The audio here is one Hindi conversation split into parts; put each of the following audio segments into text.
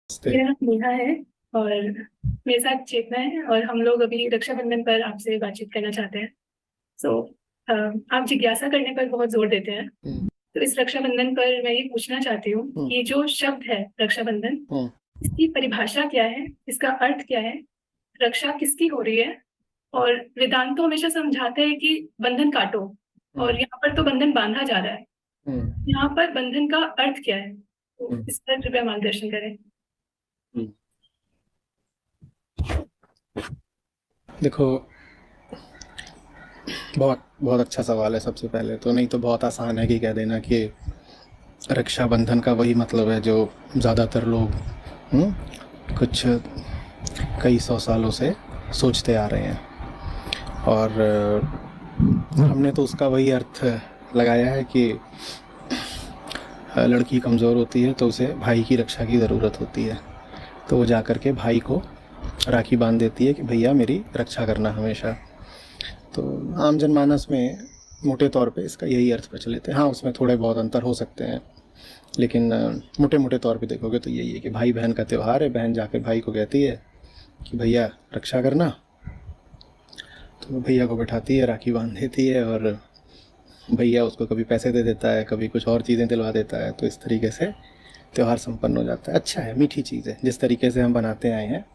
मेरा नाम नेहा है और मेरे साथ चेतना है और हम लोग अभी रक्षाबंधन पर आपसे बातचीत करना चाहते हैं। सो आप जिज्ञासा करने पर बहुत जोर देते हैं। हम्म। तो इस रक्षाबंधन पर मैं ये पूछना चाहती हूँ हम्म। कि जो शब्द है रक्षाबंधन, हम्म। इसकी परिभाषा क्या है, इसका अर्थ क्या है, रक्षा किसकी हो रही है। और वेदांत तो हमेशा समझाते हैं कि बंधन काटो, और हम्म। यहाँ पर तो बंधन बांधा जा रहा है। हम्म। यहाँ पर बंधन का अर्थ क्या है, तो हम्म। इस पर कृपया मार्गदर्शन करें। हम्म। देखो, बहुत बहुत अच्छा सवाल है। सबसे पहले तो नहीं तो बहुत आसान है कि कह देना कि रक्षाबंधन का वही मतलब है जो ज़्यादातर लोग कुछ कई सौ सालों से सोचते आ रहे हैं। और हमने तो उसका वही अर्थ लगाया है कि लड़की कमज़ोर होती है तो उसे भाई की रक्षा की ज़रूरत होती है, तो वो जा कर के भाई को राखी बांध देती है कि भैया मेरी रक्षा करना हमेशा। तो आम जनमानस में मोटे तौर पे इसका यही अर्थ प्रचलित है। हाँ, उसमें थोड़े बहुत अंतर हो सकते हैं, लेकिन मोटे मोटे तौर पे देखोगे तो यही है कि भाई बहन का त्यौहार है। बहन जाकर भाई को कहती है कि भैया रक्षा करना, तो वो भैया को बैठाती है, राखी बांध देती है, और भैया उसको कभी पैसे दे देता है, कभी कुछ और चीज़ें दिलवा देता है। तो इस तरीके से त्यौहार संपन्न हो जाता है। अच्छा है, मीठी चीज़ है। जिस तरीके से हम बनाते आए हैं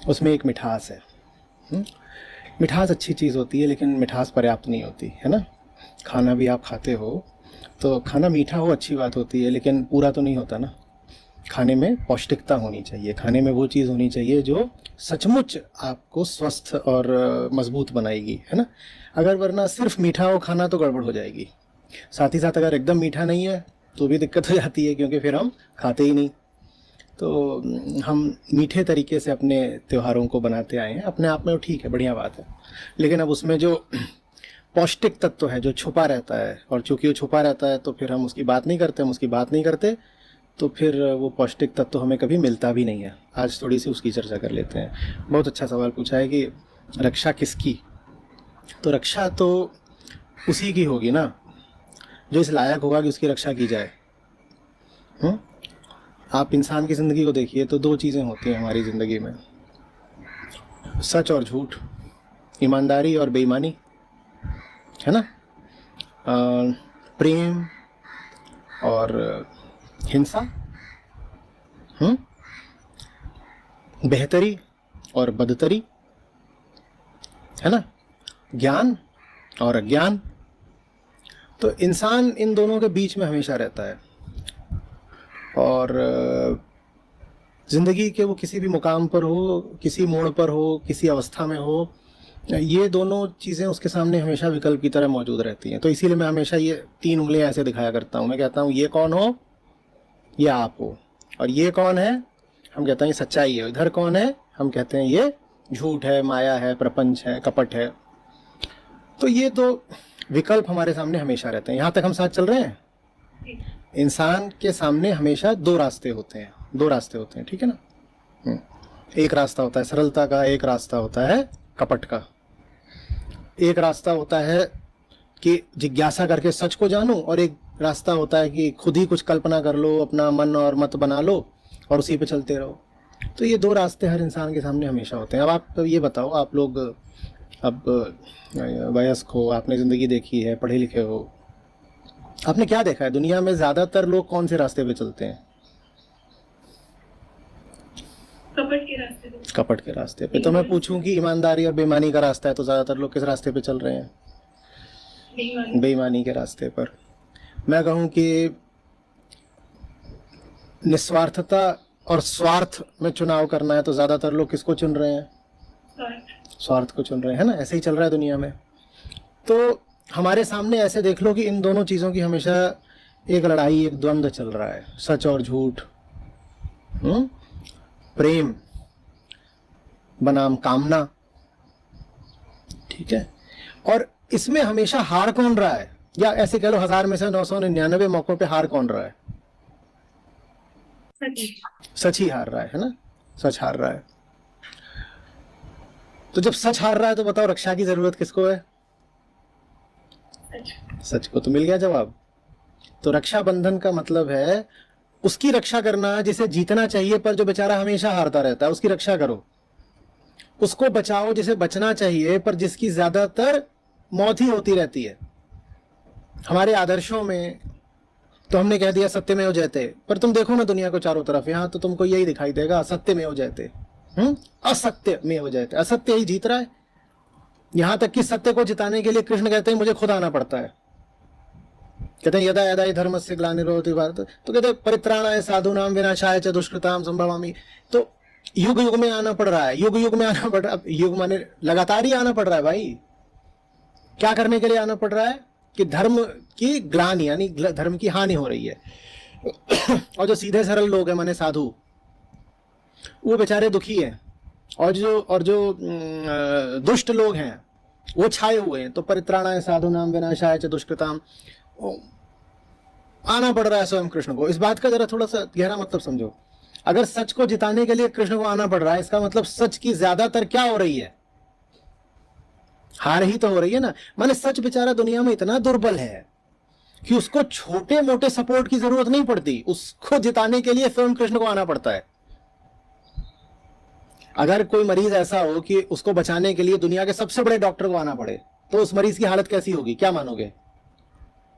उसमें एक मिठास है। मिठास अच्छी चीज़ होती है, लेकिन मिठास पर्याप्त नहीं होती है ना। खाना भी आप खाते हो तो खाना मीठा हो अच्छी बात होती है, लेकिन पूरा तो नहीं होता ना। खाने में पौष्टिकता होनी चाहिए, खाने में वो चीज़ होनी चाहिए जो सचमुच आपको स्वस्थ और मजबूत बनाएगी, है ना। अगर वरना सिर्फ मीठा हो खाना तो गड़बड़ हो जाएगी। साथ ही साथ अगर एकदम मीठा नहीं है तो भी दिक्कत हो जाती है, क्योंकि फिर हम खाते ही नहीं। तो हम मीठे तरीके से अपने त्योहारों को बनाते आए हैं। अपने आप में वो ठीक है, बढ़िया बात है। लेकिन अब उसमें जो पौष्टिक तत्व है जो छुपा रहता है, और चूंकि वो छुपा रहता है तो फिर हम उसकी बात नहीं करते। हम उसकी बात नहीं करते तो फिर वो पौष्टिक तत्व हमें कभी मिलता भी नहीं है। आज थोड़ी सी उसकी चर्चा कर लेते हैं। बहुत अच्छा सवाल पूछा है कि रक्षा किसकी। तो रक्षा तो उसी की होगी ना जो इस लायक होगा कि उसकी रक्षा की जाए। हुँ? आप इंसान की ज़िंदगी को देखिए तो दो चीज़ें होती हैं हमारी ज़िंदगी में, सच और झूठ, ईमानदारी और बेईमानी, है ना। प्रेम और हिंसा, हम्म, बेहतरी और बदतरी, है ना, ज्ञान और अज्ञान। तो इंसान इन दोनों के बीच में हमेशा रहता है। और ज़िंदगी के वो किसी भी मुकाम पर हो, किसी मोड़ पर हो, किसी अवस्था में हो, ये दोनों चीज़ें उसके सामने हमेशा विकल्प की तरह मौजूद रहती हैं। तो इसीलिए मैं हमेशा ये तीन उंगलियां ऐसे दिखाया करता हूँ। मैं कहता हूँ ये कौन हो, ये आप हो। और ये कौन है, हम कहते हैं ये सच्चाई है। इधर कौन है, हम कहते हैं ये झूठ है, माया है, प्रपंच है, कपट है। तो ये दो विकल्प हमारे सामने हमेशा रहते हैं। यहाँ तक हम साथ चल रहे हैं। इंसान के सामने हमेशा दो रास्ते होते हैं, दो रास्ते होते हैं, ठीक है ना। एक रास्ता होता है सरलता का, एक रास्ता होता है कपट का। एक रास्ता होता है कि जिज्ञासा करके सच को जानो, और एक रास्ता होता है कि खुद ही कुछ कल्पना कर लो, अपना मन और मत बना लो और उसी पे चलते रहो। तो ये दो रास्ते हर इंसान के सामने हमेशा होते हैं। अब आप ये बताओ, आप लोग अब वयस्क हो, आपने ज़िंदगी देखी है, पढ़े लिखे हो, आपने क्या देखा है दुनिया में ज़्यादातर लोग कौन से रास्ते पे चलते हैं? कपट के रास्ते पे। कपट के रास्ते पे। तो मैं पूछूं कि ईमानदारी और बेईमानी का रास्ता है तो ज़्यादातर लोग किस रास्ते पे चल रहे हैं? बेईमानी। बेईमानी के रास्ते पर। मैं कहूँ कि निस्वार्थता और स्वार्थ में चुनाव करना है तो ज़्यादातर लोग किसको चुन रहे हैं? स्वार्थ को चुन रहे हैं, है ना। ऐसे ही चल रहा है दुनिया में। तो हमारे सामने ऐसे देख लो कि इन दोनों चीज़ों की हमेशा एक लड़ाई, एक द्वंद्व चल रहा है, सच और झूठ, प्रेम बनाम कामना, ठीक है। और इसमें हमेशा हार कौन रहा है, या ऐसे कह लो 1000 में से 999 मौकों पे हार कौन रहा है? सच ही हार रहा है ना। सच हार रहा है। तो जब सच हार रहा है तो बताओ रक्षा की जरूरत किसको है? सच को। तो मिल गया जवाब। तो रक्षाबंधन का मतलब है उसकी रक्षा करना जिसे जीतना चाहिए पर जो बेचारा हमेशा हारता रहता है, उसकी रक्षा करो। उसको बचाओ जिसे बचना चाहिए पर जिसकी ज्यादातर मौत ही होती रहती है। हमारे आदर्शों में तो हमने कह दिया सत्यमेव जयते, पर तुम देखो ना दुनिया को चारों तरफ, यहां तो तुमको यही दिखाई देगा असत्यमेव जयते। असत्यमेव जयते, असत्य ही जीत रहा है। यहां तक कि सत्य को जिताने के लिए कृष्ण कहते हैं मुझे खुद आना पड़ता है। कहते हैं यदा यदा हि धर्मस्य ग्लानिर्भवति भारत, तो कहते हैं परित्राणाय साधूनां विनाशाय च दुष्कृतां संभवामि। तो युग युग में आना पड़ रहा है, युग युग में आना पड़ रहा है। युग माने लगातार ही आना पड़ रहा है भाई। क्या करने के लिए आना पड़ रहा है कि धर्म की ग्लानि यानी धर्म की हानि हो रही है। और जो सीधे सरल लोग हैं माने साधु, वो बेचारे दुखी हैं, और जो दुष्ट लोग हैं वो छाए हुए हैं। तो परित्राणाय साधूनां विनाशाय च दुष्कृतां आना पड़ रहा है स्वयं कृष्ण को। इस बात का जरा थोड़ा सा गहरा मतलब समझो। अगर सच को जिताने के लिए कृष्ण को आना पड़ रहा है, इसका मतलब सच की ज्यादातर क्या हो रही है? हार ही तो हो रही है ना। माने सच बेचारा दुनिया में इतना दुर्बल है कि उसको छोटे मोटे सपोर्ट की जरूरत नहीं पड़ती, उसको जिताने के लिए स्वयं कृष्ण को आना पड़ता है। अगर कोई मरीज ऐसा हो कि उसको बचाने के लिए दुनिया के सबसे बड़े डॉक्टर को आना पड़े, तो उस मरीज की हालत कैसी होगी, क्या मानोगे?